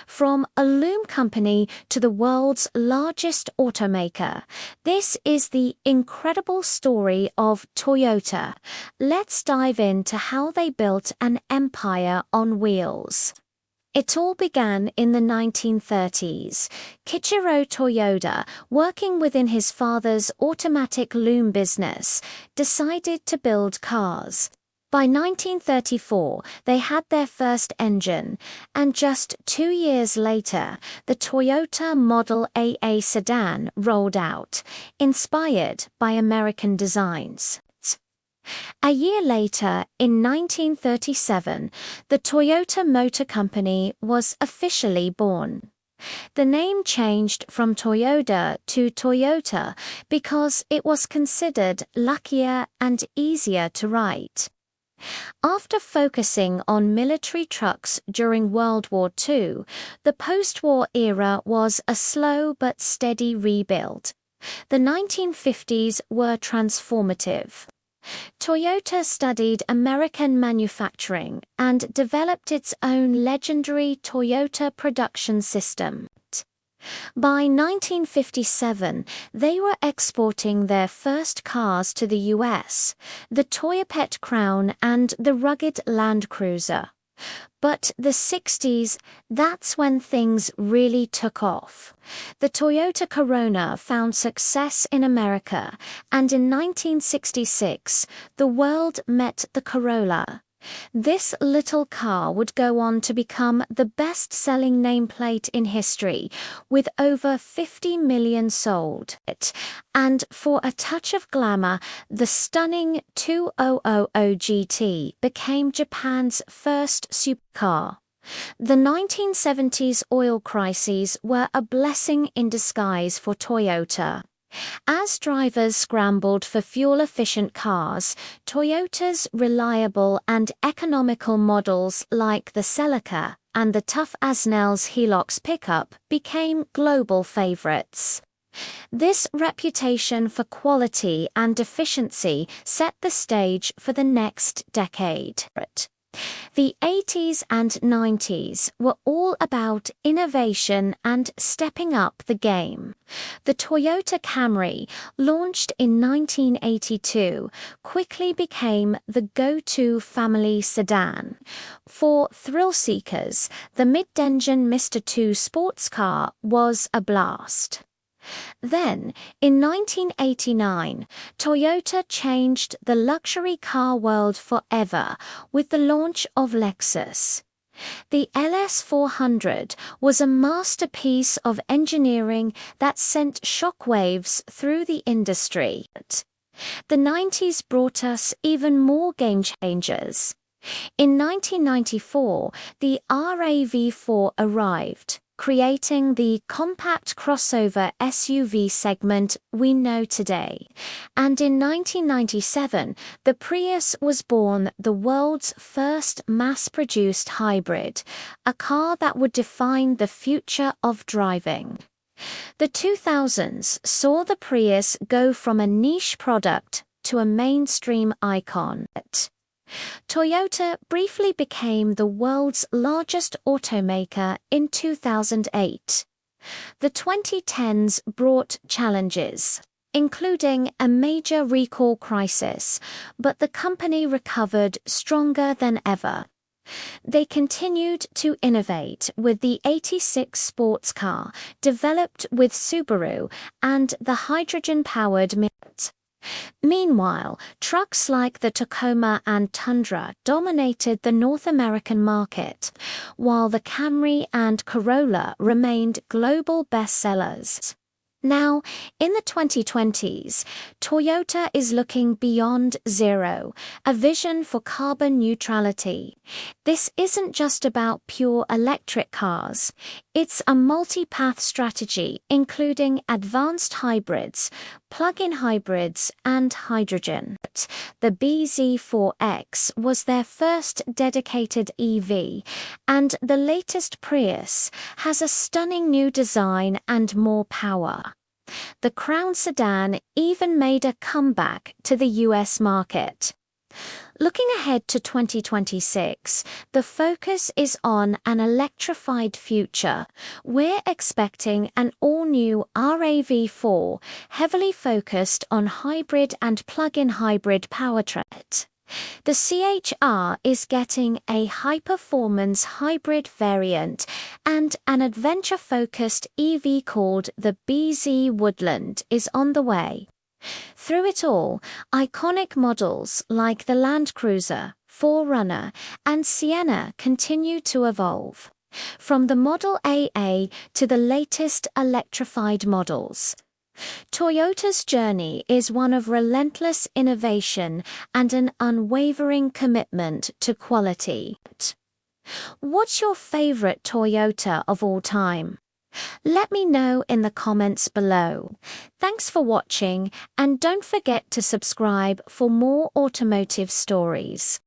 From a loom company to the world's largest automaker, this is the incredible story of Toyota. Let's dive into how they built an empire on wheels. It all began in the 1930s. Kiichiro Toyoda, working within his father's automatic loom business, decided to build cars. By 1934, they had their first engine, and just 2 years later, the Toyota Model AA sedan rolled out, inspired by American designs. A year later, in 1937, the Toyota Motor Company was officially born. The name changed from Toyoda to Toyota because it was considered luckier and easier to write. After focusing on military trucks during World War II, the post-war era was a slow but steady rebuild. The 1950s were transformative. Toyota studied American manufacturing and developed its own legendary Toyota production system. By 1957, they were exporting their first cars to the US, the Toyota Crown and the rugged Land Cruiser. But the 60s, that's when things really took off. The Toyota Corolla found success in America, and in 1966, the world met the Corolla. This little car would go on to become the best-selling nameplate in history, with over 50 million sold. And for a touch of glamour, the stunning 2000 GT became Japan's first supercar. The 1970s oil crises were a blessing in disguise for Toyota. As drivers scrambled for fuel-efficient cars, Toyota's reliable and economical models like the Celica and the tough Asnel's Hilux pickup became global favorites. This reputation for quality and efficiency set the stage for the next decade. The 80s and 90s were all about innovation and stepping up the game. The Toyota Camry, launched in 1982, quickly became the go-to family sedan. For thrill seekers, the mid-engine Mr. 2 sports car was a blast. Then, in 1989, Toyota changed the luxury car world forever with the launch of Lexus. The LS400 was a masterpiece of engineering that sent shockwaves through the industry. The 90s brought us even more game changers. In 1994, the RAV4 arrived, creating the compact crossover SUV segment we know today. And in 1997, the Prius was born, the world's first mass-produced hybrid, a car that would define the future of driving. The 2000s saw the Prius go from a niche product to a mainstream icon. Toyota briefly became the world's largest automaker in 2008. The 2010s brought challenges, including a major recall crisis, but the company recovered stronger than ever. They continued to innovate with the 86 sports car, developed with Subaru, and the hydrogen-powered Mint. Meanwhile, trucks like the Tacoma and Tundra dominated the North American market, while the Camry and Corolla remained global bestsellers. Now, in the 2020s, Toyota is looking beyond zero, a vision for carbon neutrality. This isn't just about pure electric cars. It's a multi-path strategy, including advanced hybrids, plug-in hybrids, and hydrogen. The bZ4X was their first dedicated EV, and the latest Prius has a stunning new design and more power. The Crown sedan even made a comeback to the US market. Looking ahead to 2026, the focus is on an electrified future. We're expecting an all-new RAV4, heavily focused on hybrid and plug-in hybrid powertrain. The CHR is getting a high-performance hybrid variant and an adventure-focused EV called the BZ Woodland is on the way. Through it all, iconic models like the Land Cruiser, 4Runner, and Sienna continue to evolve. From the Model AA to the latest electrified models, Toyota's journey is one of relentless innovation and an unwavering commitment to quality. What's your favorite Toyota of all time? Let me know in the comments below. Thanks for watching, and don't forget to subscribe for more automotive stories.